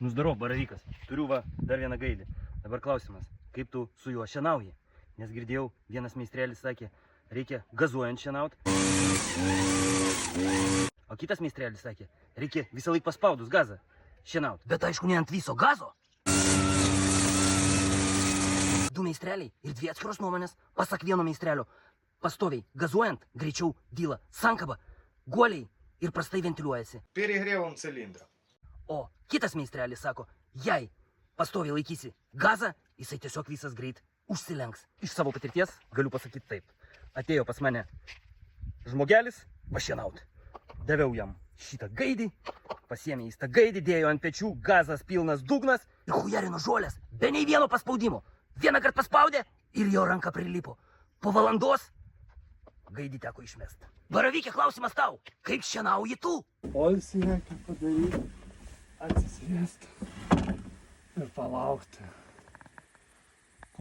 Nu zdarov, baravykas. Turiu va dar vieną gaidį. Dabar klausimas, kaip tu su juo šienauji? Nes girdėjau, vienas meistrelis sakė, reikia gazuojant šienaut. O kitas meistrelis sakė, reikia visą laiką paspaudus gazą šienaut. Bet aišku, ne ant viso gazo. Du meistreliai ir dvi atskiros nuomonės. Pasak vieno meistrelio, pastoviai gazuojant greičiau dyla sankaba, guoliai ir prastai ventiliuojasi. Перегревом цилиндра. O kitas meistrelis sako, jei pastoviai laikysi gazą, jisai tiesiog visas greit užsilenks. Iš savo patirties galiu pasakyti taip. Atėjo pas mane žmogelis pašienaut. Daviau jam šitą gaidį, pasiėmė jis tą gaidį, dėjo ant pečių, gazas pilnas dugnas ir hujarino žolės, be nei vieno paspaudimo. Vieną kartą paspaudė ir jo ranka prilipo. Po valandos gaidį teko išmest. Baravykė, klausimas tau, kaip šienauji tu? Poilsį reikia padaryti, atsisėsti ir palaukti.